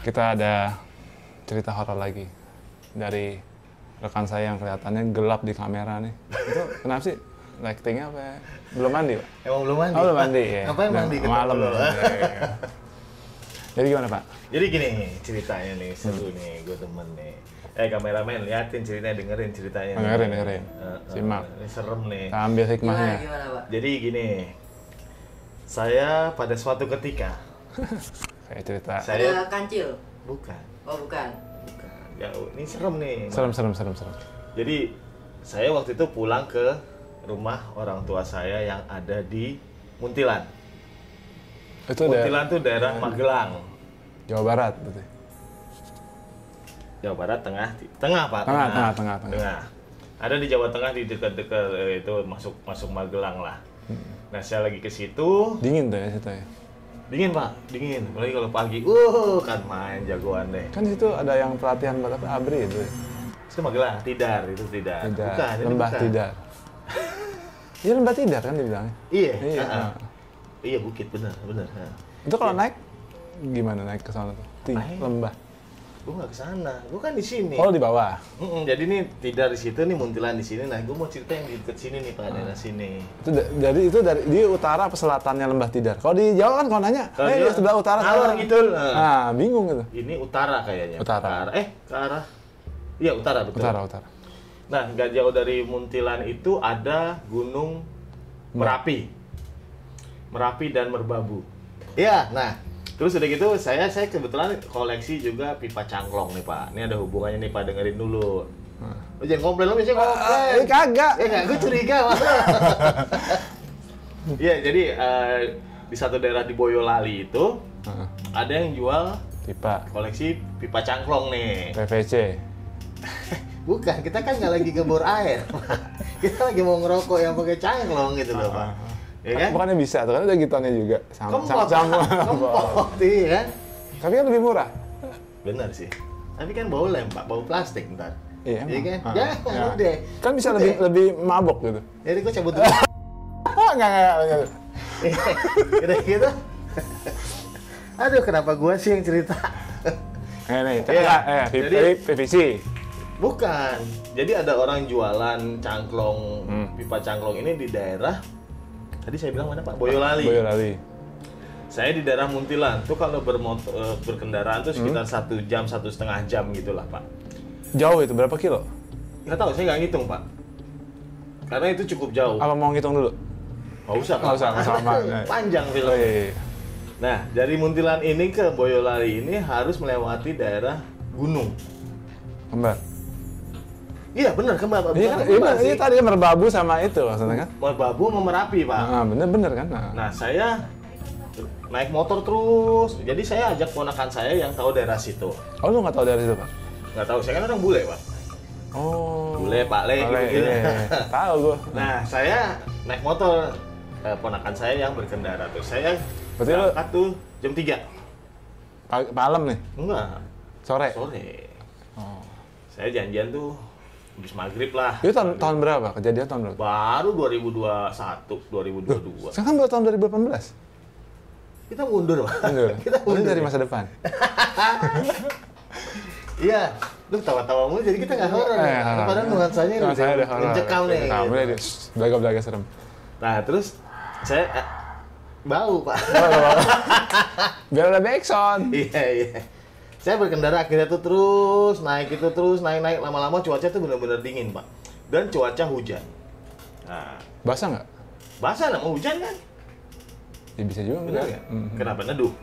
Kita ada cerita horor lagi dari rekan saya yang kelihatannya gelap di kamera nih. Itu kenapa sih? Lightingnya apa ya? Belum mandi, Pak? Emang belum mandi? Oh, belum mandi, ya. Ngapain mandi? Malam. Ya. Jadi gimana, Pak? Jadi gini ceritanya nih, seru nih, gue temen nih. Kameramen, liatin ceritanya, dengerin ceritanya. Dengerin. Simak. Ini serem nih. Kita ambil hikmahnya. Gimana, Pak? Jadi gini, saya pada suatu ketika, Kayak cerita. Ada kancil? bukan. Oh, bukan. Ya, ini serem nih. Serem. Jadi, saya waktu itu pulang ke rumah orang tua saya yang ada di Muntilan. Itu Muntilan tuh daerah Magelang. Jawa Barat berarti. Jawa Barat tengah Pak. Tengah. Ada di Jawa Tengah di dekat-dekat itu masuk Magelang lah. Nah, saya lagi ke situ. Dingin tuh ya situ ya. Dingin Pak, dingin. Apalagi kalau pagi, kan main jagoan deh. Kan situ ada yang pelatihan buat apa? ABRI itu. Itu Magelang, Tidar itu Tidar. Bukan, itu Lembah bukan. Tidar. Iya Lembah Tidar kan dibilangnya. Iya. Iya. Iya bukit benar. Itu kalau naik gimana naik ke sana tuh? Lembah. Gue nggak ke sana, gue kan di sini. Oh di bawah. Jadi nih Tidar di situ nih, Muntilan di sini. Nah, gue mau cerita yang di dekat sini nih Pak, daerah sini. Itu dari di utara apa selatannya Lembah Tidar? Kalau di Jawa kan kalau nanya, di sebelah utara. Alor gitu. Nah, bingung gitu. Ini utara kayaknya. Utara. Ke arah. Iya utara betul. Utara. Nah, nggak jauh dari Muntilan itu ada Gunung Merapi. Merapi dan Merbabu. Iya, nah. Terus udah gitu, saya kebetulan koleksi juga pipa cangklong nih Pak. Ini ada hubungannya nih Pak, dengerin dulu. Lo jangan komplain, lo biasanya komplain. Kagak. Enggak, gue curiga malah. Iya, jadi di satu daerah di Boyolali itu ada yang jual Pipa. koleksi pipa cangklong nih. PVC. Bukan, kita kan nggak lagi gebor air. Kita lagi mau ngerokok yang pakai cangklong gitu loh Pak. Ya kan? Bukannya bisa, tuh kan ada gitarnya juga. Sama. Kempot, iya kan? Tapi kan lebih murah. Bener sih. Tapi kan bau lem Pak, bau plastik ntar. Iya kan? Ya. Udah. Kan bisa lebih mabok gitu. Jadi gue cabut dulu. Enggak. Udah gitu. Aduh, kenapa gua sih yang cerita? Nih, jadi PVC. Bukan. Jadi ada orang jualan cangklong, pipa cangklong ini di daerah, tadi saya bilang mana Pak? Boyolali. Saya di daerah Muntilan. Tuh kalau berkendaraan tuh sekitar 1 jam, 1,5 jam gitulah Pak. Jauh itu berapa kilo? Nggak tahu, saya nggak ngitung Pak. Karena itu cukup jauh. Apa mau ngitung dulu? Nggak usah Pak. Nggak usah, sama. Panjang film. Iya. Nah, dari Muntilan ini ke Boyolali ini harus melewati daerah gunung. Kembar. Iya bener, kembar. Iya tadi Merbabu sama itu maksudnya kan? Merbabu sama Merapi Pak. Bener kan? Nah, saya naik motor terus. Jadi saya ajak ponakan saya yang tahu daerah situ. Oh lu nggak tahu dari situ Pak? Nggak tahu, saya kan orang bule Pak. Oh. Bule, Pak Le, gitu. Iya. Tahu gua. Nah, saya naik motor. Ponakan saya yang berkendara tuh. Saya Berarti berangkat tuh jam 3. Malam nih? Enggak. Sore? Oh. Saya janjian tuh habis maghrib lah. Itu tahun berapa? Kejadian tahun berapa? Baru 2021, 2022. Sekarang baru tahun 2018? Kita mundur, Pak. Kita mundur dari masa depan. Iya, lu tawa-tawa mulu jadi kita nggak horor. Padahal nuansanya udah mencekam nih. Belaga-belaga serem. Nah, terus saya bau, Pak. Biar ada backsound. Iya. Saya berkendara akhirnya tuh terus naik naik lama-lama cuaca tuh benar-benar dingin Pak, dan cuaca hujan. Nah, basah nggak? Basah nama hujan kan? Ya bisa juga benar ya? Kenapa neduh?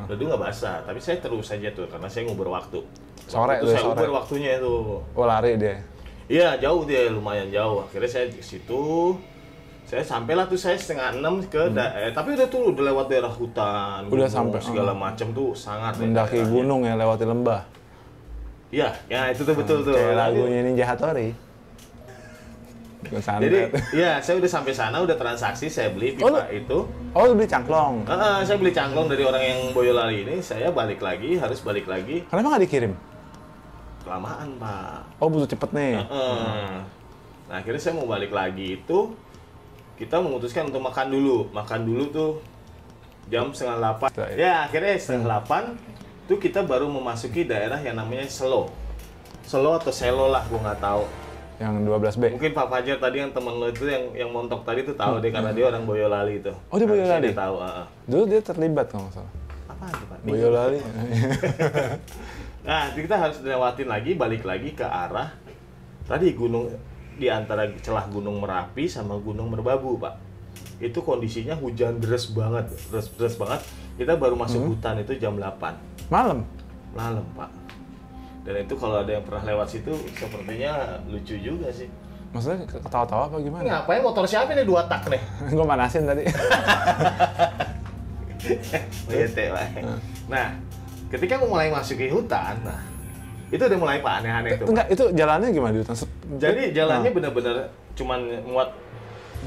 Neduh nggak basah, tapi saya terus saja tuh karena saya ngubur waktu. Sore tuh saya ngubur waktunya itu. Oh lari deh? Iya jauh dia, lumayan jauh. Akhirnya saya di situ. Saya sampailah tuh saya 5:30 ke tapi udah lewat daerah hutan, udah gunung, sampai segala macam tuh sangat mendaki gunung ya, lewati lembah. Iya, ya itu tuh betul tuh. Kayak lagunya Ninja Hattori. Jadi, ya saya udah sampai sana, udah transaksi, saya beli pipa itu. Oh, lu beli cangklong? Saya beli cangklong dari orang yang Boyolali ini. Saya harus balik lagi. Kenapa nggak dikirim? Kelamaan Pak. Oh, butuh cepet nih. Nah akhirnya saya mau balik lagi itu. Kita memutuskan untuk makan dulu tuh jam 7:30. Ya akhirnya 7:30 itu kita baru memasuki daerah yang namanya Selo atau Selo lah, gue nggak tahu. Yang 12B. Mungkin Pak Fajar tadi yang temen lo itu yang montok tadi itu tahu deh, karena dia orang Boyolali itu. Oh, dia Boyolali? Dia tahu. Dulu dia terlibat kalau nggak salah. Apa itu Pak? Boyolali. Nah, kita harus lewatin lagi, balik lagi ke arah tadi gunung, di antara celah Gunung Merapi sama Gunung Merbabu, Pak. Itu kondisinya hujan deras banget, deras banget. Kita baru masuk hutan itu jam 8. Malam? Malam, Pak. Dan itu kalau ada yang pernah lewat situ, sepertinya lucu juga sih. Maksudnya ketawa-tawa apa gimana? Ngapain motor siapa nih 2 tak nih? Gue manasin tadi. Bete, Pak. Nah, ketika aku mulai masuki hutan, nah itu udah mulai Pak aneh-aneh tuh. Enggak, itu jalannya gimana di hutan? Jadi jalannya bener-bener cuman muat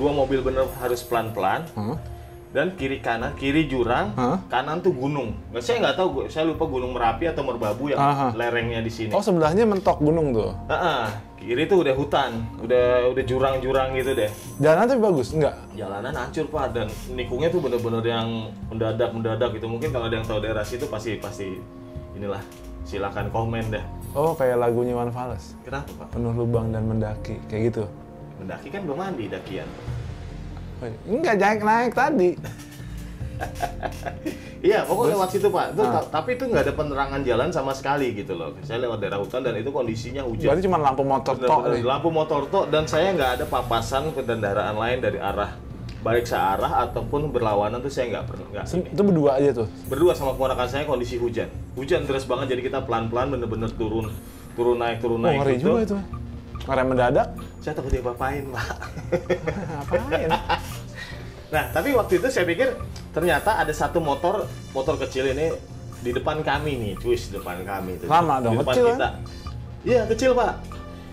2 mobil, bener harus pelan-pelan. Dan kiri kanan, kiri jurang, kanan tuh gunung. Saya nggak tahu, saya lupa Gunung Merapi atau Merbabu yang lerengnya di sini. Oh, sebelahnya mentok gunung tuh. Kiri tuh udah hutan, udah jurang-jurang gitu deh. Jalanan tapi bagus, enggak? Jalanan hancur Pak, dan nikungnya tuh bener-bener yang mendadak gitu. Mungkin kalau ada yang tahu daerah situ pasti inilah, silakan komen deh. Oh, kayak lagunya Iwan Fals. Kenapa Pak? Penuh lubang dan mendaki, kayak gitu. Mendaki kan belum mandi dakian. Enggak, jangan naik tadi. Iya, pokoknya lewat situ Pak. Tapi itu nggak ada penerangan jalan sama sekali gitu loh. Saya lewat daerah hutan dan itu kondisinya hujan. Berarti cuma lampu motor tok nih. Lampu motor tok, dan saya nggak ada papasan kendaraan lain dari arah balik searah ataupun berlawanan tuh saya nggak pernah. Itu berdua aja tuh? Berdua sama keponakan saya, kondisi hujan. Hujan deras banget, jadi kita pelan-pelan bener-bener turun naik ngeri gitu. juga itu. Ngerem mendadak. Saya takut diapa-apain Pak. Apain? Nah, tapi waktu itu saya pikir ternyata ada satu motor kecil ini di depan kami nih, cuis di depan kami itu. Lama dong, di depan kecil kita. Iya, kecil Pak.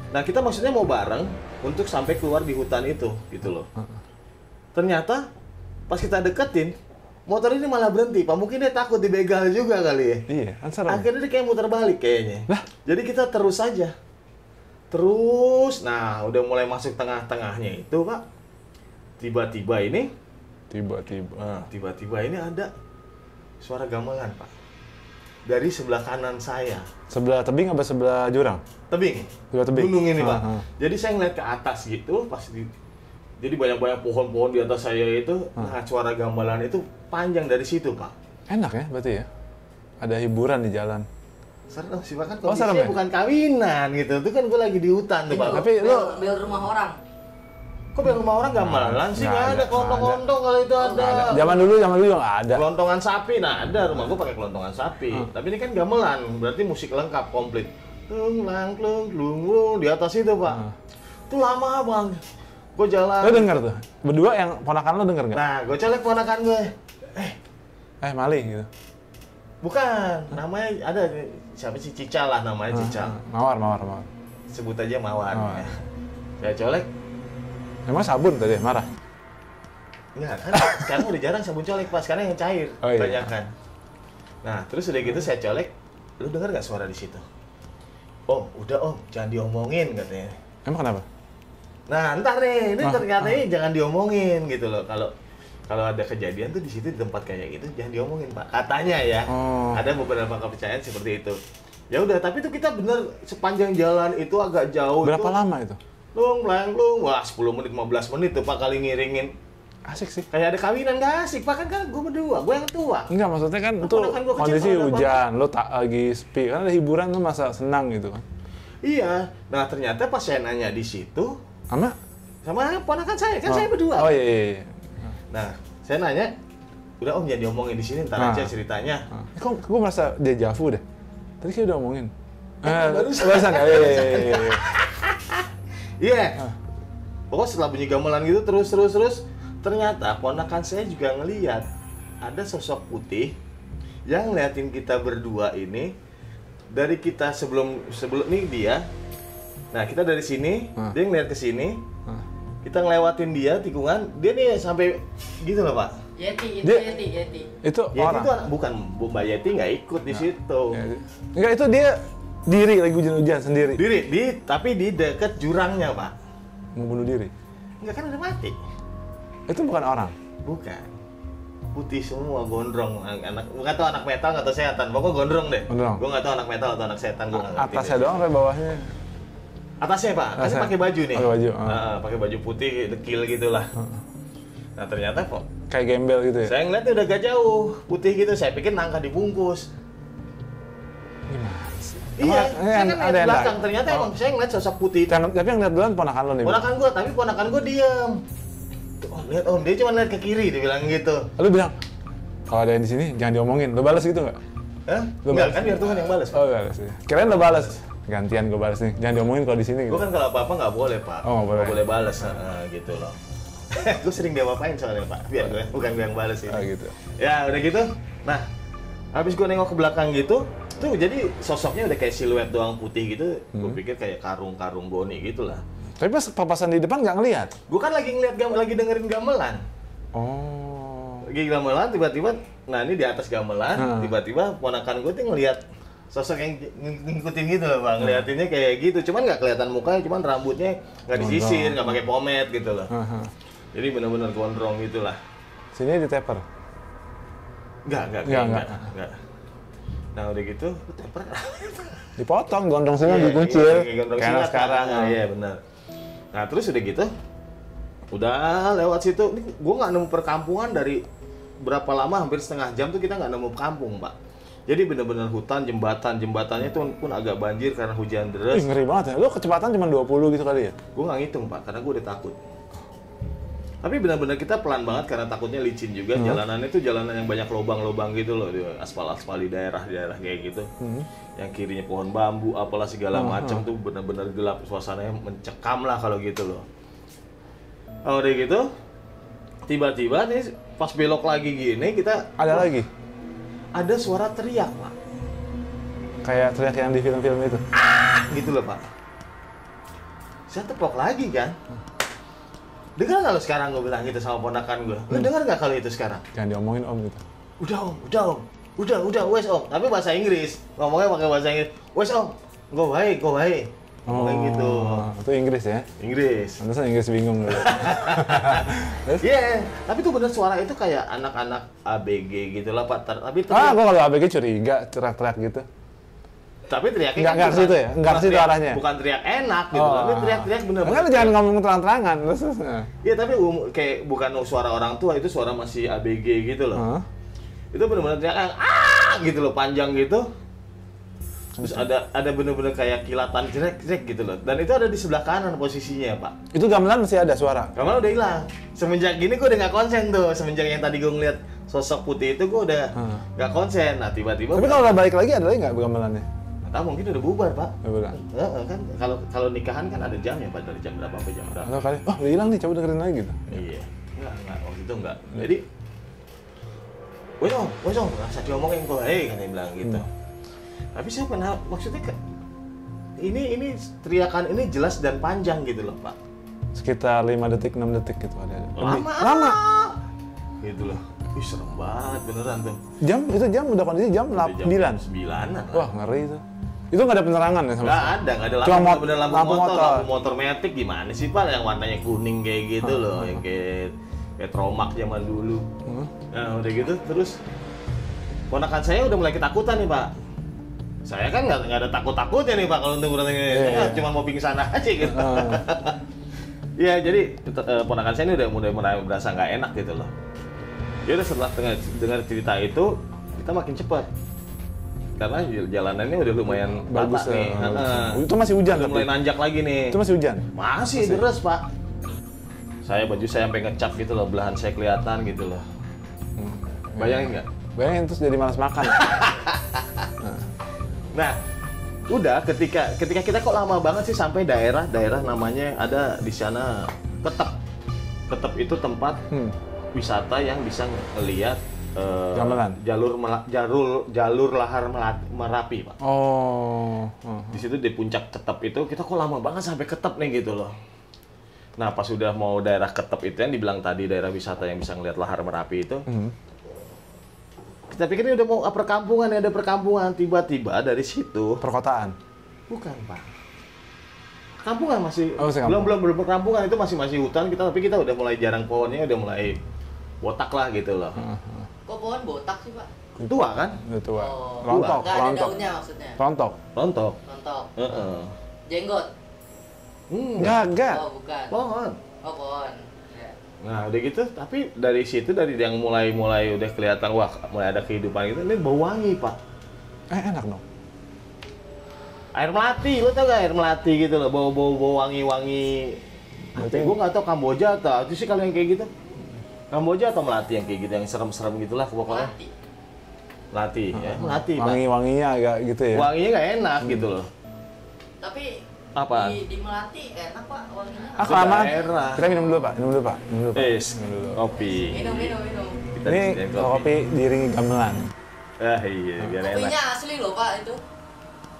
Nah, kita maksudnya mau bareng untuk sampai keluar di hutan itu, gitu loh. Ternyata pas kita deketin, motor ini malah berhenti Pak. Mungkin dia takut dibegal juga kali ya. Iya, kan serem. Akhirnya dia kayak muter balik kayaknya. Lah? Jadi kita terus saja. Terus, nah udah mulai masuk tengah-tengahnya itu Pak. Tiba-tiba ini ini ada suara gamelan Pak. Dari sebelah kanan saya. Sebelah tebing apa sebelah jurang? Tebing. Sebelah tebing. Gunung ini Pak. Jadi saya ngeliat ke atas gitu, jadi banyak-banyak pohon-pohon di atas saya itu. Nah, suara gamelan itu panjang dari situ Pak. Enak ya berarti ya? Ada hiburan di jalan. Seru sih Pak, kan kondisinya bukan kawinan gitu. Itu kan gue lagi di hutan tuh Pak. Tapi lu bel rumah orang. Kok bel rumah orang gamelan sih? Nggak ada kelontong-kelontong kalau itu ada. Zaman dulu juga nggak ada. Kelontongan sapi, nah ada, rumah gue pakai kelontongan sapi. Tapi ini kan gamelan, berarti musik lengkap komplit. Tung lang klung klung di atas itu Pak. Itu lama Bang. Gue jalan. Lo denger tuh? Berdua yang ponakan lo denger nggak? Nah, gue colek ponakan gue. Maling gitu. Bukan, namanya ada siapa sih, Cica lah namanya, Cica. Mawar. Sebut aja Mawar. Ya. Saya colek. Emang sabun tadi marah? Enggak, kan sekarang udah jarang sabun colek Pak, sekarang yang cair. Oh, iya. Banyak kan. Nah, terus udah gitu saya colek, lu dengar nggak suara di situ? Om, udah Om, jangan diomongin katanya. Emang kenapa? Nah, ntar nih, ini ternyata ini jangan diomongin gitu loh. Kalau ada kejadian tuh di situ, di tempat kayak gitu jangan diomongin Pak. Katanya ya. Ada beberapa kepercayaan seperti itu. Ya udah, tapi tuh kita bener sepanjang jalan itu agak jauh. Berapa lama itu? Lung, wah 10 menit, 15 menit tuh Pak kali ngiringin. Asik sih. Kayak ada kawinan gak asik, Pak, kan gue berdua, gue yang tua. Enggak, maksudnya kan itu kondisi hujan, lo tak lagi sepi, kan ada hiburan lo masa senang gitu kan. Iya, nah ternyata pas saya nanya di situ, sama ponakan saya, kan saya berdua. Oh iya. Nah, saya nanya, udah Om jangan diomongin di sini, ntar aja ceritanya. Kok gue merasa deja vu deh, tadi kayak udah omongin. Barusan. Iya. Iya. Pokoknya setelah bunyi gamelan gitu terus ternyata ponakan saya juga ngelihat ada sosok putih yang ngeliatin kita berdua ini dari kita sebelum nih dia. Nah, kita dari sini, dia ngeliat ke sini. Kita ngelewatin dia tikungan, dia nih sampai gitu loh, Pak. Yeti. Itu orang. Itu bukan Mbak Yeti nggak ikut di situ. Enggak, itu dia diri lagi hujan-hujan sendiri. Tapi di deket jurangnya, Pak. Mau bunuh diri? Enggak, kan udah mati. Itu bukan orang? Bukan. putih semua, gondrong. Anak, nggak tahu anak metal nggak tahu setan. Pokoknya gondrong deh. Gondrong. Gue nggak tahu anak metal atau anak setan, gue nggak ngerti. Atasnya doang sampai bawahnya? Atasnya Pak, atasnya pakai baju nih. Pakai baju. Pakai baju putih, dekil gitulah. Nah ternyata kok Kayak gembel gitu ya? saya ngeliatnya udah gak jauh, putih gitu. Saya pikir nangka dibungkus. Gimana sih? Iya, saya kan ada lihat yang belakang. Ternyata emang saya ngeliat sosok putih itu. Tapi yang lihat duluan ponakan lo nih? Ponakan gue, tapi ponakan gue diem. Oh lihat om, dia cuma lihat ke kiri, dia bilang gitu. Lu bilang, kalau ada yang di sini jangan diomongin. Lu balas gitu nggak? Hah? Lu Enggak, balas? kan biar Tuhan yang balas. Oh balas ya. Kirain lu balas. Gantian gue balas nih. Jangan diomongin kalau di sini gitu. Gue kan kalau apa-apa nggak boleh Pak. Oh, nggak boleh. Nggak boleh balas, gitu loh. Gue sering diapa-apain soalnya Pak, biar gue bukan gue yang balas ini. Oh gitu. Ya udah gitu. Nah, habis gue nengok ke belakang gitu, tuh jadi sosoknya udah kayak siluet doang putih gitu. Gue pikir kayak karung-karung goni gitu lah. Tapi pas papasan di depan nggak ngelihat? Gue kan lagi ngeliat lagi dengerin gamelan. Oh. Lagi gamelan tiba-tiba, nah ini di atas gamelan, tiba-tiba ponakan gue tuh ngeliat sosok yang ngikutin gitu loh Bang. Ngeliatinnya kayak gitu, cuman nggak kelihatan mukanya, cuman rambutnya nggak disisir, nggak pakai pomade gitu loh. Jadi benar-benar gondrong gitulah. Sini di taper? Enggak. Nah udah gitu, taper. Dipotong, gondrong sini Iya, dikuncir. kayak gondrong Kayak silat sekarang. kan. Iya benar. Nah terus udah gitu, udah lewat situ, ini gue nggak nemu perkampungan dari berapa lama, hampir setengah jam tuh kita nggak nemu kampung Pak. Jadi benar-benar hutan, jembatannya tuh pun agak banjir karena hujan deras. Ih, ngeri banget ya. Lu kecepatan cuma 20 gitu kali ya? Gue nggak ngitung Pak, karena gue udah takut. Tapi benar-benar kita pelan banget karena takutnya licin juga. Jalanannya tuh jalanan yang banyak lubang-lubang gitu loh, aspal-aspal di daerah-daerah kayak gitu. Yang kirinya pohon bambu, apalah segala macam tuh benar-benar gelap, suasananya mencekam lah kalau gitu loh. Oh, udah gitu, tiba-tiba nih pas belok lagi gini kita Ada suara teriak Pak. kayak teriak yang di film-film itu. Gitu loh Pak. Saya tepok lagi kan. Dengar nggak lo sekarang gue bilang gitu sama ponakan gue? Lo dengar nggak kalau itu sekarang? Jangan diomongin om gitu. Udah om, wes om. Tapi bahasa Inggris, ngomongnya pakai bahasa Inggris. Wes om, gue baik. Ngomongnya gitu. Itu Inggris ya? Inggris. Pantesan Inggris bingung dulu. Iya, tapi tuh bener suara itu kayak anak-anak ABG gitu lah Pak. Tapi Gua kalau ABG curiga teriak-teriak gitu. tapi teriaknya Nggak ke situ ya? Nggak ke situ arahnya? Bukan teriak enak gitu, tapi teriak-teriak bener-bener. Makanya jangan ngomong terang-terangan. Iya, tapi kayak bukan suara orang tua, itu suara masih ABG gitu loh. Itu bener-bener teriak, gitu loh, panjang gitu. Terus ada bener-bener kayak kilatan jrek gitu loh. Dan itu ada di sebelah kanan posisinya Pak. Itu gamelan masih ada suara? Gamelan udah hilang. Semenjak gini gue udah nggak konsen tuh. Semenjak yang tadi gue ngeliat sosok putih itu gue udah nggak konsen. Nah tiba-tiba. Tapi kalau udah balik lagi ada lagi nggak gamelannya? Atau mungkin udah bubar Pak. Udah. Kan kalau nikahan kan ada jamnya Pak, dari jam berapa sampai jam berapa. Atau kali, udah hilang nih, coba dengerin lagi gitu. Iya. Enggak, waktu itu enggak. Jadi wes om, rasa diomongin kok, kan dia bilang gitu. Tapi saya pernah, maksudnya ini teriakan ini jelas dan panjang gitu loh Pak. Sekitar 5 detik, 6 detik gitu ada. Lama. Gitu loh. Wih serem banget beneran tuh. Itu jam udah kondisi jam 9. 9-an. Wah ngeri itu. Itu nggak ada penerangan ya sama Nggak ada lampu. Cuma Bener lampu motor metik gimana sih Pak, yang warnanya kuning kayak gitu loh, yang kayak Tromak zaman dulu. Nah udah gitu terus ponakan saya udah mulai ketakutan nih Pak. Saya kan nggak ada takut-takutnya nih Pak kalau untuk udah saya cuma mau pingsan aja gitu. Iya jadi ponakan saya ini udah mulai berasa nggak enak gitu loh. Ya udah setelah dengar cerita itu kita makin cepat. Karena jalanannya udah lumayan bagus nih. Itu masih hujan udah mulai nanjak lagi nih. Itu masih hujan? Masih deras Pak. Baju saya sampai ngecap gitu loh, belahan saya kelihatan gitu loh. Bayangin nggak? Bayangin terus jadi malas makan. Nah, udah ketika kita kok lama banget sih sampai daerah namanya ada di sana Ketep. Ketep itu tempat wisata yang bisa ngelihat gamelan. jalur lahar Merapi Pak. Di situ di puncak Ketep itu kita kok lama banget sampai Ketep nih gitu loh. Nah pas sudah mau daerah Ketep itu yang dibilang tadi daerah wisata yang bisa ngelihat lahar Merapi itu, kita pikir ini udah mau perkampungan, ada perkampungan, tiba-tiba dari situ perkotaan. Bukan Pak. Perkampungan masih belum perkampungan, itu masih hutan kita, tapi kita udah mulai jarang pohonnya, udah mulai botak lah gitu loh. Kok pohon botak sih, Pak? Tua kan? Itu tua. Oh, Rontok, nggak ada rontok. daunnya maksudnya. Rontok. Rontok. Rontok. Heeh. Jenggot. Enggak. Oh, bukan. Pohon. Oh, pohon. Ya. Nah udah gitu, tapi dari situ dari yang mulai udah kelihatan wah mulai ada kehidupan gitu, ini bau wangi pak. Enak dong. Air melati, lo tau gak air melati gitu loh, bau wangi. Berarti Gue nggak tahu Kamboja atau itu sih kalau yang kayak gitu. Kamboja atau melati yang kayak gitu, yang serem-serem gitulah pokoknya. Mati. Melati, ya melati pak. Wangi-wanginya agak gitu ya. Wanginya nggak enak gitu loh. Tapi Apaan? di Melati enak, Pak, wanginya. Kelamaan. daerah. Kita minum dulu pak. Minum dulu pak. Minum dulu. Pak. Minum dulu. Kopi. Minum. Kita Ini disediain kopi diiringi gamelan. Ah iya, biar enak. Kopinya asli loh, Pak, itu.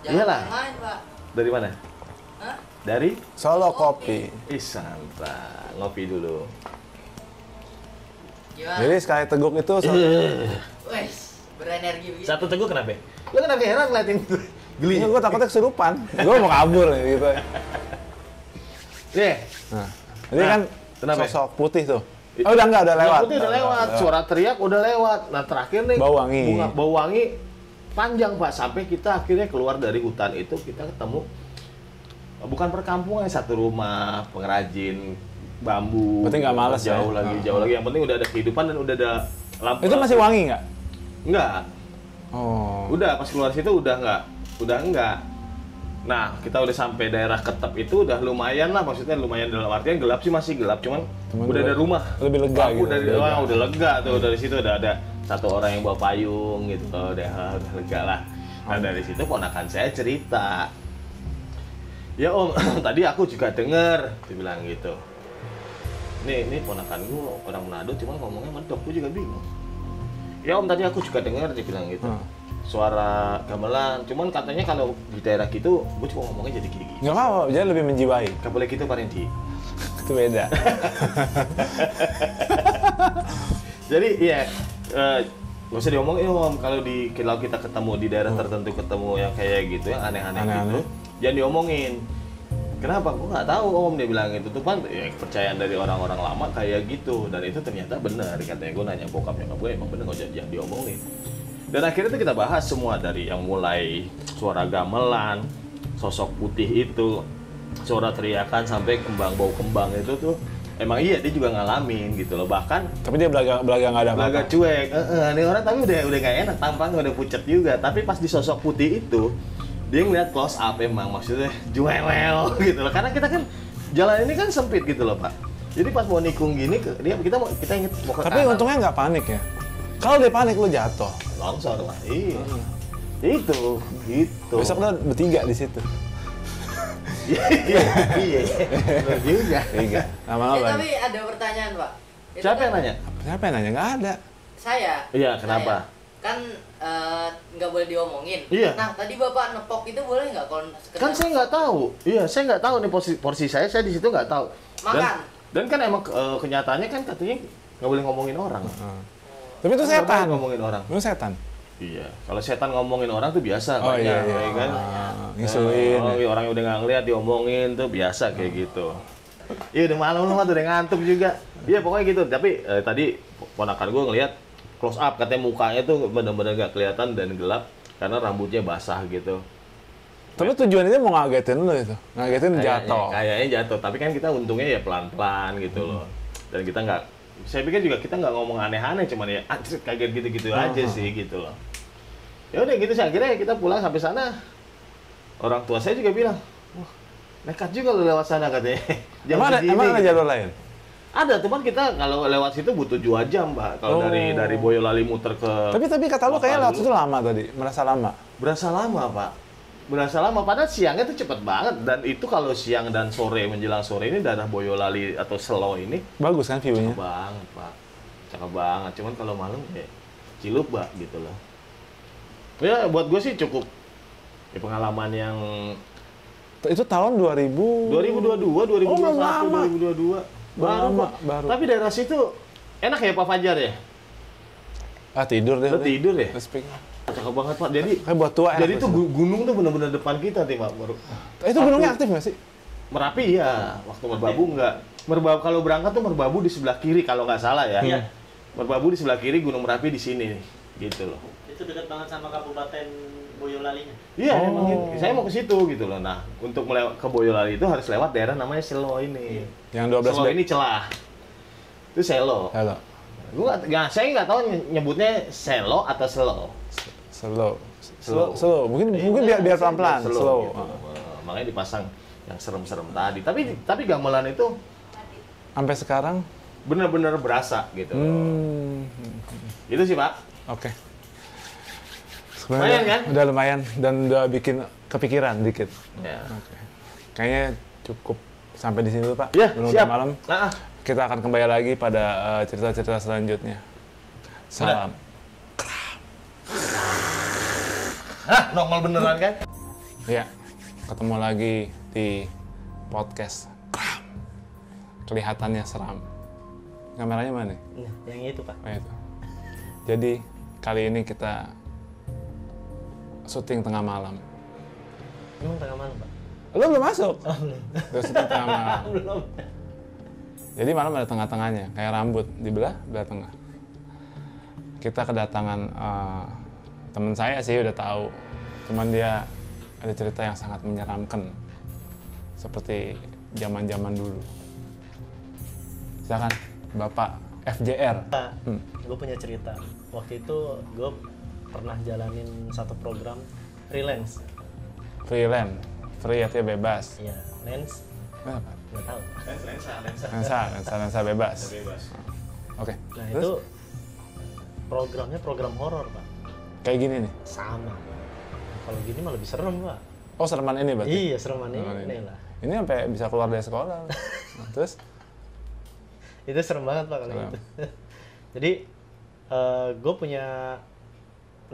Jangan Iyalah. main, Pak. Dari mana? Hah? Dari? Solo kopi. Ih santai, ngopi dulu. Gimana? Jadi sekali teguk itu Wes, berenergi begitu. Satu teguh kenapa? Lo kenapa heran ngeliatin geli? gue takutnya kesurupan. Gue mau kabur gitu. Nih, Nah, ini kan kenapa? sosok putih tuh. Oh udah enggak, udah lewat. Udah lewat, suara teriak udah lewat. Nah terakhir nih, Bau wangi. bau wangi panjang pak, sampai kita akhirnya keluar dari hutan itu kita ketemu bukan perkampungan, satu rumah pengrajin bambu. Berarti nggak males jauh ya? lagi, jauh lagi. Yang penting udah ada kehidupan dan udah ada lampu. Itu masih wangi nggak? Enggak. Oh. Udah pas keluar situ udah enggak. Nah, kita udah sampai daerah Ketep itu udah lumayan lah, maksudnya lumayan dalam artian gelap sih masih gelap, cuman udah ada rumah. Lebih lega Lampu gitu. dari udah lega tuh, dari situ udah ada satu orang yang bawa payung gitu, udah lega lah. Nah, dari situ ponakan saya cerita. Ya Om, tadi aku juga denger, dia bilang gitu. Ini ponakan gue orang Manado, cuman ngomongnya medok, gue juga bingung. Ya Om, tadi aku juga denger, dia bilang gitu. Suara gamelan, cuman katanya kalau di daerah gitu, gue cuma ngomongnya jadi gini-gini. Nggak apa-apa, jadi lebih menjiwai. Gak boleh gitu Pak Rendi. Itu beda. Jadi iya, nggak usah diomongin Om, kalau kita ketemu di daerah tertentu ketemu yang kayak gitu, yang aneh-aneh gitu, Aneh-aneh. jangan diomongin. Kenapa? Gue nggak tahu Om, dia bilang gitu. Tuh kan ya, kepercayaan dari orang-orang lama kayak gitu, dan itu ternyata benar. Katanya gue nanya bokap nyokap gue emang benar, jangan diomongin. Dan akhirnya tuh kita bahas semua dari yang mulai suara gamelan, sosok putih itu, suara teriakan sampai bau kembang itu tuh emang iya dia juga ngalamin gitu loh. Bahkan Tapi dia belaga nggak ada apa-apa. agak cuek. Nih orang tapi udah nggak enak tampangnya, udah pucet juga. Tapi pas di sosok putih itu dia ngeliat close up emang maksudnya juewel gitu loh. Karena kita kan jalan ini kan sempit gitu loh Pak. Jadi pas mau nikung gini kita inget mau ke Tapi kanan. untungnya nggak panik ya. Kalau dia panik lu jatuh. Longsor lah. Iya. Itu gitu. Besok lu bertiga di situ. Iya. Benar juga. Tiga. Lama-lama. Tapi ada pertanyaan, Pak. Itu Siapa kan yang nanya? Siapa yang nanya? Nggak ada. Saya. Iya, kenapa? Saya. Kan nggak boleh diomongin. Iya. Nah, tadi Bapak nepok itu boleh nggak kalau sekedar Kan saya nggak tahu. Iya, saya nggak tahu nih porsi saya di situ nggak tahu. Makan. Dan kan emang kenyataannya kan katanya nggak boleh ngomongin orang. Tapi itu Kan nggak setan. boleh ngomongin orang. Lu setan. Iya, kalau setan ngomongin orang tuh biasa Oh, banyak, iya, iya. ya kan? Ngisuin. Iya, orang yang udah nggak ngeliat diomongin tuh biasa kayak gitu. Iya udah malam lu mah udah ngantuk juga. Iya pokoknya gitu. Tapi tadi ponakan gue ngeliat close up, katanya mukanya tuh bener-bener gak kelihatan dan gelap karena rambutnya basah gitu. Tapi tujuannya dia mau ngagetin lu itu. Ngagetin jatuh. Kayaknya jatuh. Tapi kan kita untungnya ya pelan-pelan gitu loh. Dan kita nggak, saya pikir juga kita nggak ngomong aneh-aneh, cuman ya anjir kaget gitu-gitu aja sih gitu loh. Ya udah gitu sih, akhirnya kita pulang sampai sana. Orang tua saya juga bilang, wah nekat juga lu lewat sana katanya. Jam segini. Emang ada jalur lain? Ada, cuman kita kalau lewat situ butuh 2 jam, Mbak. Kalau dari Boyolali muter ke Tapi kata lu kayaknya lewat situ lama tadi, merasa lama. berasa lama, Pak. Berasa lama, padahal siangnya tuh cepet banget. Dan itu kalau siang dan sore, menjelang sore ini daerah Boyolali atau Selo ini Bagus kan view-nya? cakep banget, Pak. Cakep banget, cuman kalau malam ya cilup, Mbak, gitu loh. Ya, buat gue sih cukup ya, pengalaman yang Itu tahun 2022, 2021, belum lama. 2022. Lama, Pak. baru. Tapi daerah situ enak ya Pak Fajar ya? tidur deh. Lo tidur ya? Speak. Cakep banget Pak. Jadi Kayak buat tua enak. jadi itu gunung tuh bener-bener depan kita nih Pak. Itu gunungnya aktif nggak sih? Merapi ya, waktu Merbabu enggak. Merbabu kalau berangkat tuh Merbabu di sebelah kiri kalau nggak salah ya. Iya. Merbabu di sebelah kiri, Gunung Merapi di sini nih, gitu loh. Itu dekat banget sama Kabupaten Boyolalinya. Iya, emang gitu. Saya mau ke situ gitu loh. Nah, untuk ke Boyolali itu harus lewat daerah namanya Selo ini. Yang 12 Selo ini celah. Itu Selo. Halo. Saya nggak tahu nyebutnya Selo atau Selo. Slow. Slow. Slow. Mungkin biar pelan-pelan. Slow. Gitu. Makanya dipasang yang serem-serem tadi. Tapi gamelan itu Sampai sekarang. benar-benar berasa gitu. Itu sih, Pak. Oke. Lumayan kan? Udah lumayan dan udah bikin kepikiran dikit. Ya. Oke. Kayaknya cukup sampai di sini dulu, Pak. Ya, Belum siap. malam. Nah, Kita akan kembali lagi pada cerita-cerita selanjutnya. Salam. nongol beneran kan? Ya, ketemu lagi di podcast. Kelihatannya seram. Kameranya mana? Nah, yang itu Pak. Oh, itu. Jadi kali ini kita syuting tengah malam. Emang tengah malam Pak? Lo belum masuk? Oh, belum. Udah syuting tengah malam. Belum. Jadi malam ada tengah-tengahnya, kayak rambut dibelah tengah. Kita kedatangan teman saya sih udah tahu, cuman dia ada cerita yang sangat menyeramkan, seperti zaman-zaman dulu. Silakan, Bapak FJR. Pak, gue punya cerita. Waktu itu gue pernah jalanin satu program freelance. Freelance, free artinya bebas. Iya, lens. Apa? Nggak tahu. Lensa bebas. Oke. Nah Terus? itu programnya program horor Pak. Kayak gini nih. Sama. Kalau gini mah lebih serem Pak. Oh, sereman ini berarti? Iya sereman Sereman ini lah. Ini sampai bisa keluar dari sekolah. Nah, terus? Itu serem banget Pak kalau Serem. itu. Jadi gue punya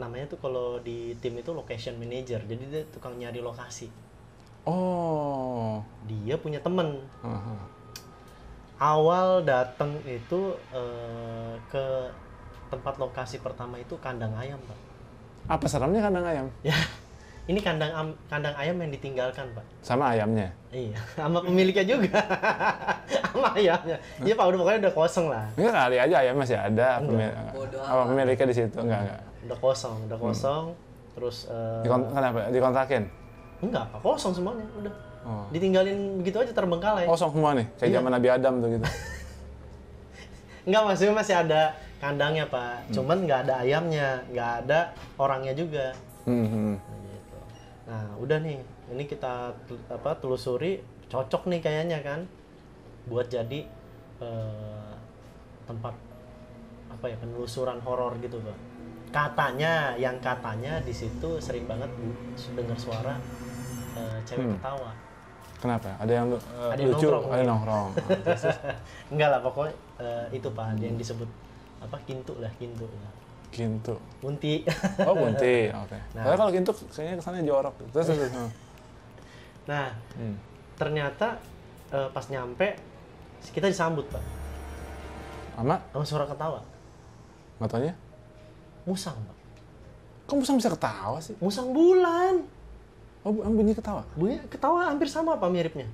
namanya tuh kalau di tim itu location manager. Jadi dia tukang nyari lokasi. Oh. Dia punya temen. Aha. Awal datang itu ke tempat lokasi pertama itu kandang ayam Pak. Apa seremnya kandang ayam? Ya, ini kandang ayam yang ditinggalkan Pak. Sama ayamnya? Iya, sama pemiliknya juga. Sama ayamnya. Iya Pak, pokoknya udah kosong lah. Enggak, kali aja ayam masih ada. Bodoh Apa pemiliknya di situ? Enggak. Udah kosong. Terus Kenapa? Dikontrakin? enggak Pak, kosong semuanya udah. Oh. Ditinggalin begitu aja terbengkalai. Kosong semua nih, kayak Iya. zaman Nabi Adam tuh gitu. Enggak, maksudnya masih ada kandangnya Pak. Cuman nggak ada ayamnya, nggak ada orangnya juga. Hmm. Nah, gitu. Nah, udah nih. Ini kita telusuri, cocok nih kayaknya kan buat jadi tempat penelusuran horor gitu, Pak. Katanya di situ sering banget dengar suara cewek ketawa. Kenapa? Ada yang Ada yang lucu? nongkrong. Ada yang nongkrong. Enggak lah, pokoknya itu Pak, yang disebut kintu lah. Kintu. Bunti. Oh, bunti. Oke. Nah. Karena kalau kintu kayaknya kesannya jorok. Terus. Nah, ternyata pas nyampe kita disambut Pak Sama? sama suara ketawa. Nggak taunya? Musang Pak. Kok musang bisa ketawa sih? Musang bulan. Oh, bunyi ketawa? Bunyi ketawa hampir sama Pak miripnya.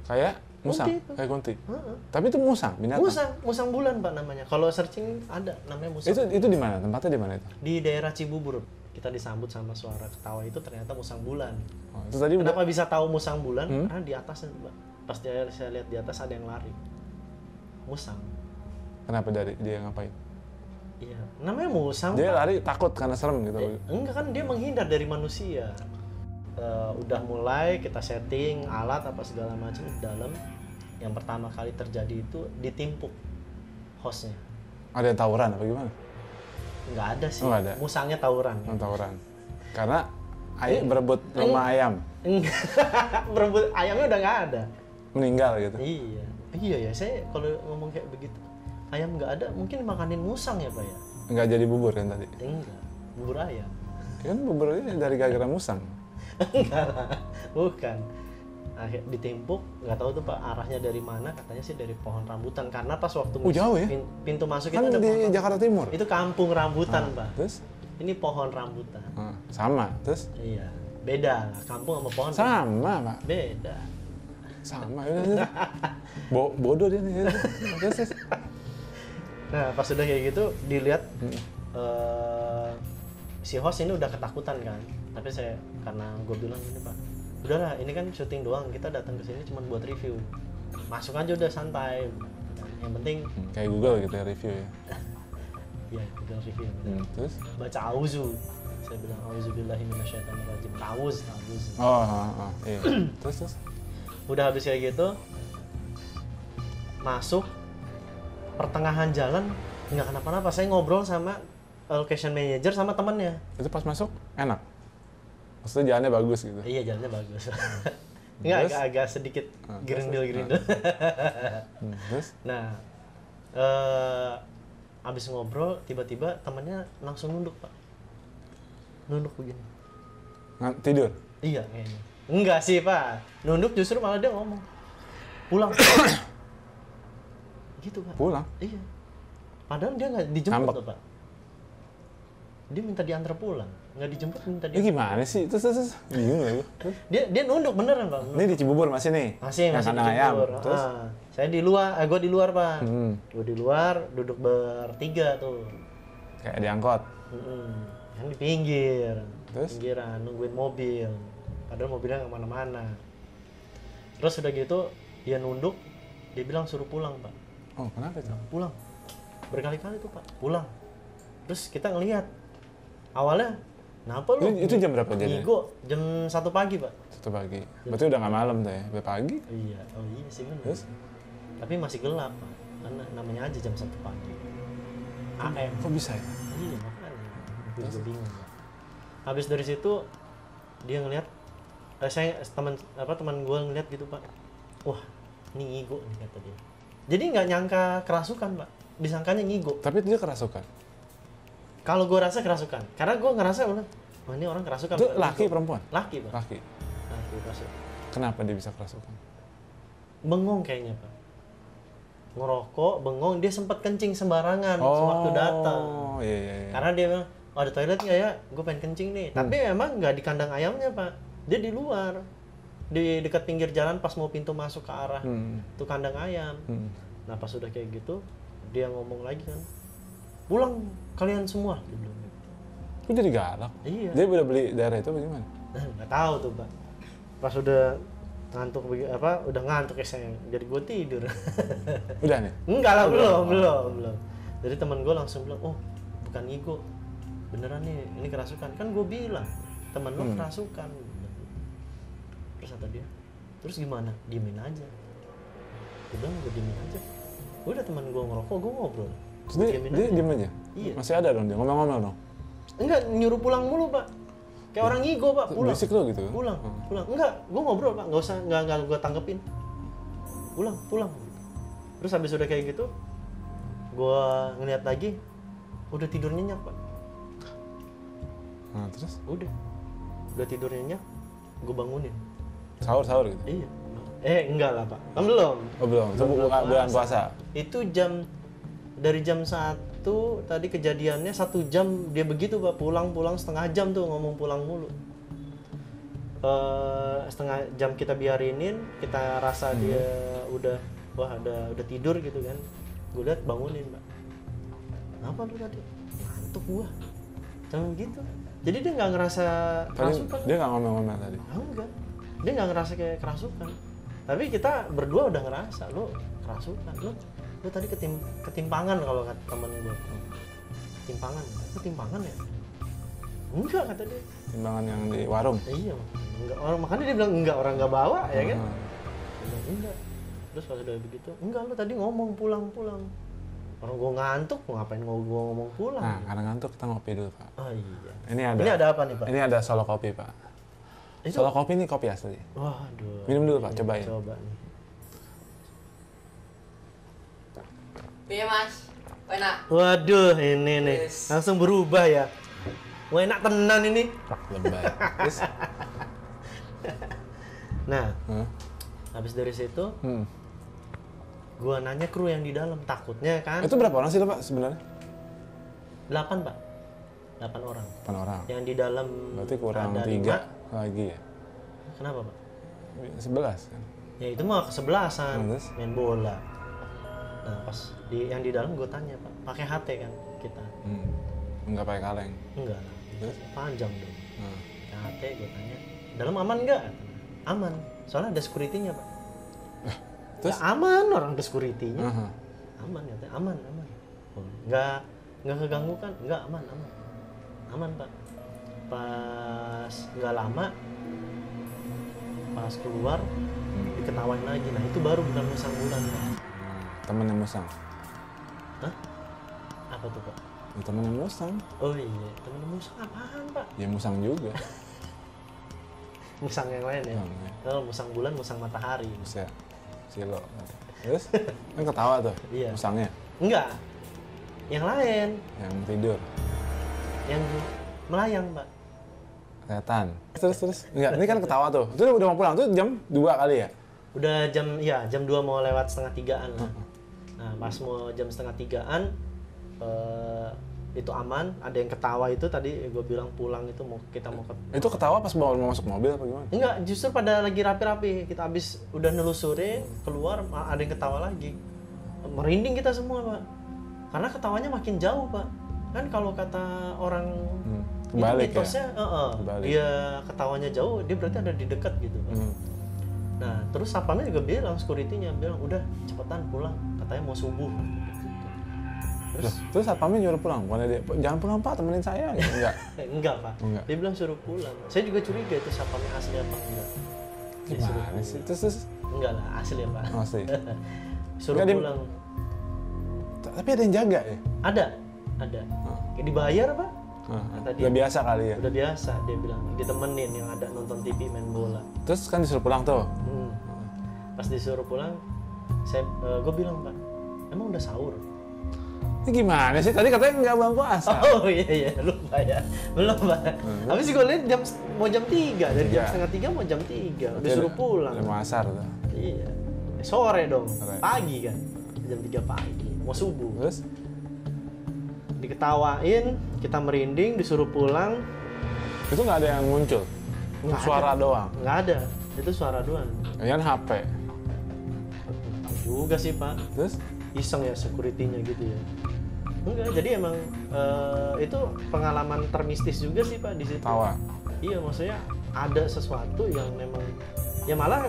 Kayak musang? Kunti itu. Kayak kunti? Heeh. Tapi itu musang, binatang? Musang bulan Pak namanya. Kalau searching ada namanya musang. Itu di mana? Tempatnya di mana itu? Di daerah Cibubur. Kita disambut sama suara ketawa itu ternyata musang bulan. Oh, itu tadi udah. Kenapa bisa tahu musang bulan? Karena di atasnya Pak. Pas saya lihat di atas ada yang lari. Musang. Kenapa dia ngapain? Iya, namanya musang. Dia Pak. lari takut karena serem gitu. Enggak kan, dia menghindar dari manusia. Udah mulai kita setting alat apa segala macam di dalam. Yang pertama kali terjadi itu ditimpuk hostnya. Ada yang tawuran apa gimana? Nggak ada sih. Oh, nggak ada. Musangnya tawuran. Tawuran. Karena berebut rumah ayam, Enggak. Berebut ayamnya udah nggak ada. meninggal gitu. Iya. Iya ya, saya kalau ngomong kayak begitu. Ayam nggak ada, mungkin dimakanin musang ya Pak ya? Nggak jadi bubur kan tadi? Enggak. Bubur ayam. Ya kan bubur ini dari gara-gara musang. Enggak lah, bukan. Ditimpuk, nggak tahu tuh Pak arahnya dari mana, katanya sih dari pohon rambutan. Karena pas waktu jauh ya? pintu masuk Kan itu ada di pohon Jakarta Timur. Itu kampung rambutan Pak. Terus? Ini pohon rambutan. Sama. Terus? Iya, beda lah. Kampung sama pohon. Sama, Pak. Beda. Sama. Bodoh dia nih. Terus. Nah pas udah kayak gitu dilihat si host ini udah ketakutan kan. Tapi karena gue bilang ini Pak, udahlah ini kan syuting doang, kita datang ke sini cuma buat review. Masuk aja udah santai. Yang penting Kayak Google gitu ya, review ya. ya Google review. Terus? Baca auzu. Saya bilang auzubillahi minasyaitonirrajim. Ta'awuz. Iya. Terus? Udah habis kayak gitu masuk pertengahan jalan nggak kenapa-napa. Saya ngobrol sama location manager sama temannya. Itu pas masuk enak? Maksudnya jalannya bagus gitu? Iya jalannya bagus. Nggak agak sedikit gerindil. Terus? Nah abis ngobrol tiba-tiba temannya langsung nunduk Pak. Nunduk begini. Tidur? Iya kayaknya. Enggak sih Pak. Nunduk justru malah dia ngomong pulang. Gitu Pak. Pulang? Iya. Padahal dia nggak dijemput Ngambek. loh Pak. Dia minta diantar pulang, nggak dijemput minta Ini gimana sih? Terus bingung ya gue. Terus? Dia nunduk beneran Pak. Ini di Cibubur masih nih? Masih Yang di kandang ayam. Cibubur. Terus? Saya di luar, gue di luar Pak. Hmm. Gue di luar, duduk bertiga tuh. Kayak diangkot. Yang di pinggir, Terus? pinggiran nungguin mobil. Padahal mobilnya nggak mana-mana. Terus udah gitu dia nunduk, dia bilang suruh pulang Pak. Oh, kenapa itu? Pulang. Berkali-kali tuh Pak, pulang. Terus kita ngelihat awalnya, kenapa lu? Itu jam berapa jadi? Ngigo jam 1 pagi Pak. 1 pagi. Berarti udah nggak malam tuh ya? Udah pagi? Iya, oh iya sih benar. Terus? Tapi masih gelap Pak, karena namanya aja jam 1 pagi. AM. Kok bisa ya? Iya makanya, gue juga bingung Pak. Habis dari situ dia ngelihat, teman gue ngelihat gitu Pak. Wah, ini ngigo nih kata dia. Jadi nggak nyangka kerasukan Pak, disangkanya ngigo. Tapi dia kerasukan? Kalau gue rasa kerasukan, karena gue ngerasa oh ini orang kerasukan. Itu Pak. laki perempuan? Laki Pak. Laki. Laki kerasukan. Kenapa dia bisa kerasukan? Bengong kayaknya Pak. Ngerokok, bengong, dia sempat kencing sembarangan sewaktu datang. Oh iya. Karena dia bilang, oh, ada toilet nggak ya? Gue pengen kencing nih. Tapi memang nggak di kandang ayamnya Pak. Dia di luar, di dekat pinggir jalan pas mau pintu masuk ke arah tuh kandang ayam. Nah pas udah kayak gitu, dia ngomong lagi kan, pulang kalian semua. Dia bilang gitu. Kok jadi galak? Iya. Dia udah beli daerah itu bagaimana? Nggak tahu tuh Pak. Pas udah ngantuk udah ngantuk ya saya, jadi gue tidur. Udah nih? Enggak lah, belum. Jadi teman gue langsung bilang, oh bukan ego, beneran nih, ini kerasukan. Kan gue bilang, teman lo kerasukan. Terus kata dia, terus gimana? Diemin aja. Gue bilang, gue diemin aja. Udah teman gue ngerokok, gue ngobrol. Terus dia diem aja? Iya. Masih ada dong dia, ngomel-ngomel dong? Enggak, nyuruh pulang mulu Pak. Kayak orang ngigo Pak, pulang. Berisik lo gitu? Pulang. Enggak, gue ngobrol Pak, nggak gue tanggepin. Pulang. Terus habis udah kayak gitu, gue ngeliat lagi, udah tidur nyenyak Pak. Nah terus? Udah tidur nyenyak, gue bangunin. Sahur gitu? Iya. Enggak lah Pak, kan belum. Oh belum, itu bulan puasa? Itu dari jam 1 tadi kejadiannya 1 jam dia begitu Pak, pulang setengah jam tuh ngomong pulang mulu. Setengah jam kita biarinin, kita rasa dia udah tidur gitu kan. Gue liat bangunin Pak. Kenapa lu tadi? Ngantuk gua. Jangan gitu. Jadi dia nggak ngerasa kerasukan. Dia nggak ngomel-ngomel tadi? Enggak. Dia nggak ngerasa kayak kerasukan. Tapi kita berdua udah ngerasa, lu kerasukan. Lu tadi ketimpangan kalau kata temen gue. Ketimpangan ya? Enggak kata dia. Timbangan yang di warung? Iya, enggak. Makanya dia bilang enggak, orang nggak bawa ya kan? Dia bilang enggak. Terus pas udah begitu, enggak lu tadi ngomong pulang. Orang gua ngantuk, ngapain gua ngomong pulang? Nah, karena ngantuk kita ngopi dulu Pak. Oh iya. Ini ada apa nih Pak? Ini ada solo kopi Pak. Itu? Solo kopi ini kopi asli. Waduh. Minum dulu Pak, cobain. Coba nih. Iya Mas, enak. Waduh, ini nih Yes. langsung berubah ya. Wah enak tenan ini. Lebay. Terus? Nah, habis dari situ, gua nanya kru yang di dalam, takutnya kan. Itu berapa orang sih Pak sebenarnya? 8 Pak, 8 orang. 8 orang. Yang di dalam Berarti kurang ada 3 5. lagi ya? Kenapa Pak? 11 kan? Ya itu mah kesebelasan, Terus? main bola. Nah pas yang di dalam gue tanya Pak, pakai HT kan kita? Nggak pakai kaleng. Enggak lah, Terus? panjang dong. Nah. Pakai HT gue tanya, dalam aman nggak? Aman, soalnya ada security-nya Pak. Terus? Ya, aman, orang ada security-nya. Aha. Aman katanya, aman. Oh, nggak keganggu kan? Nggak, aman Pak. Pas nggak lama, pas keluar diketawain lagi. Nah itu baru bukan musang bulan Pak. Temen yang musang. Hah? Apa tuh Pak? Ya, temen yang musang. Oh iya, temen musang apaan Pak? Ya musang juga. Musang yang lain ya? Musang, ya. Oh, musang bulan, musang matahari. Bisa. Silo. Terus kan ketawa tuh Iya. musangnya Enggak, yang lain, yang tidur. yang melayang Pak. Setan. Terus. Enggak, ini kan ketawa tuh. Itu udah mau pulang tuh jam 2 kali ya? Udah jam 2 mau lewat setengah 3-an lah. Nah pas mau jam setengah 3-an, itu aman. Ada yang ketawa itu tadi gue bilang pulang itu kita mau ke... Itu ketawa pas mau masuk mobil apa gimana? Enggak, justru pada lagi rapi-rapi. Kita habis udah nelusurin, keluar ada yang ketawa lagi. Merinding kita semua Pak. Karena ketawanya makin jauh Pak. Kan kalau kata orang Kebalik itu mitosnya, Kebalik. dia ketawanya jauh, dia berarti ada di dekat gitu Pak. Nah terus sapamnya juga bilang, security-nya bilang udah cepetan pulang, katanya mau subuh. Terus satpamnya nyuruh pulang, bukannya dia, jangan pulang Pak, temenin saya. Enggak. Enggak Pak, Enggak. dia bilang suruh pulang. Saya juga curiga itu sapamnya asli apa enggak. Dia suruh Gimana pulang. sih? Terus. Enggak lah, asli ya Pak. Oh, sih. Suruh Enggak, dia- pulang. Tapi ada yang jaga ya? Ada. Kayak dibayar Pak. Kata dia. Udah biasa kali ya? Udah biasa, dia bilang ditemenin yang ada nonton TV main bola. Terus kan disuruh pulang tuh. Pas disuruh pulang, gue bilang Pak, emang udah sahur? Ini gimana sih? Tadi katanya nggak bulan puasa. Oh iya, lupa ya. Belum Pak. Habis gue lihat mau jam 3, dari jam 2:30 mau jam 3. Udah suruh pulang. Udah mau asar tuh. Iya. Sore dong, Sore. pagi kan. Jam 3 pagi, mau subuh. Terus? Diketawain, kita merinding, disuruh pulang. Itu nggak ada yang muncul? Nggak Suara ada. doang? Nggak ada, itu suara doang. Yang HP? Juga sih Pak, Terus? iseng ya security-nya gitu ya. Enggak, jadi emang itu pengalaman termistis juga sih Pak di situ. Tawa? Iya, maksudnya ada sesuatu yang memang, ya malah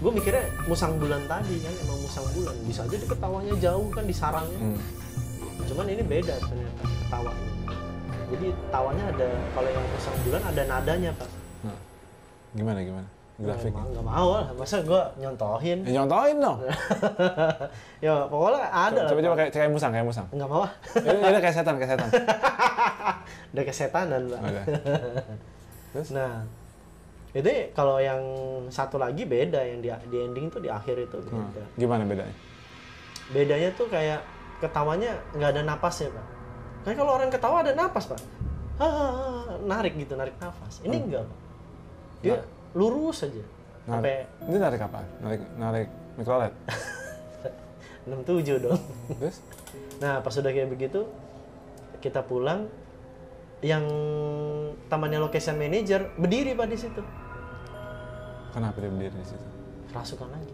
gue mikirnya musang bulan tadi kan, emang musang bulan. Bisa aja dia ketawanya jauh kan di sarangnya. Cuman ini beda ternyata ketawanya. Jadi tawanya ada, kalau yang musang bulan ada nadanya Pak. Nah, gimana? Grafiknya? Nggak mau lah, masa gue nyontohin. Ya nyontohin dong. Ya pokoknya ada lah. Coba Pak. kayak musang. Nggak mau ah. Ini kayak setan. Udah kesetanan Pak. Udah. Terus? Nah, itu kalau yang satu lagi beda, yang di ending tuh di akhir itu beda. Gimana bedanya? Bedanya tuh kayak ketawanya nggak ada napas ya Pak. Kayak kalau orang ketawa ada napas Pak. Narik narik nafas. Ini enggak Pak. Dia lurus aja. Sampai Ini narik apa? Narik mikrolet? 67 dong. Terus? Nah pas udah kayak begitu, kita pulang. Yang temannya location manager berdiri Pak di situ. Kenapa dia berdiri di situ? Rasukan lagi.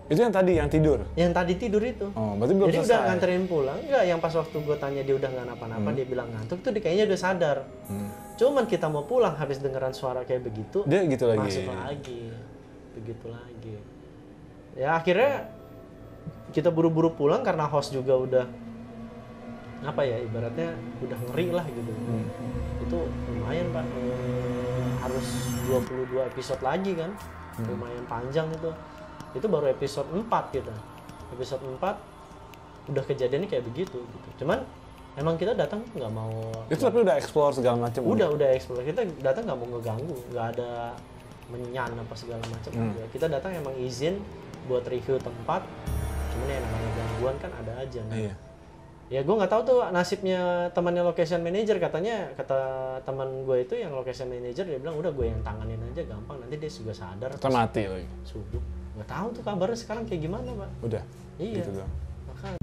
Itu yang tadi, yang tidur? Yang tadi tidur itu. Oh, berarti belum Jadi selesai. udah nganterin pulang. Enggak, yang pas waktu gue tanya dia udah nggak napa-napa, dia bilang ngantuk, tuh dia kayaknya udah sadar. Cuman kita mau pulang habis dengeran suara kayak begitu, Dia gitu lagi? masuk lagi. Begitu lagi. Ya akhirnya kita buru-buru pulang karena host juga udah, apa ya, ibaratnya udah ngeri lah gitu. Itu lumayan Pak, harus 22 episode lagi kan, lumayan panjang itu. Itu baru episode 4 kita. Episode 4 udah kejadiannya kayak begitu gitu. Cuman emang kita datang nggak mau. Itu tapi udah explore segala macam. Udah explore. Kita datang nggak mau ngeganggu, nggak ada menyan apa segala macam. Kita datang emang izin buat review tempat. Cuman ya namanya gangguan kan ada aja. Nah. Iya. Ya gue nggak tahu tuh nasibnya temannya location manager. Kata teman gue itu yang location manager, dia bilang udah gue yang tanganin aja, gampang, nanti dia juga sadar. Kita mati lagi. Subuh. Nggak tahu tuh kabarnya sekarang kayak gimana Pak. Udah. Iya. Gitu doang. Makanya.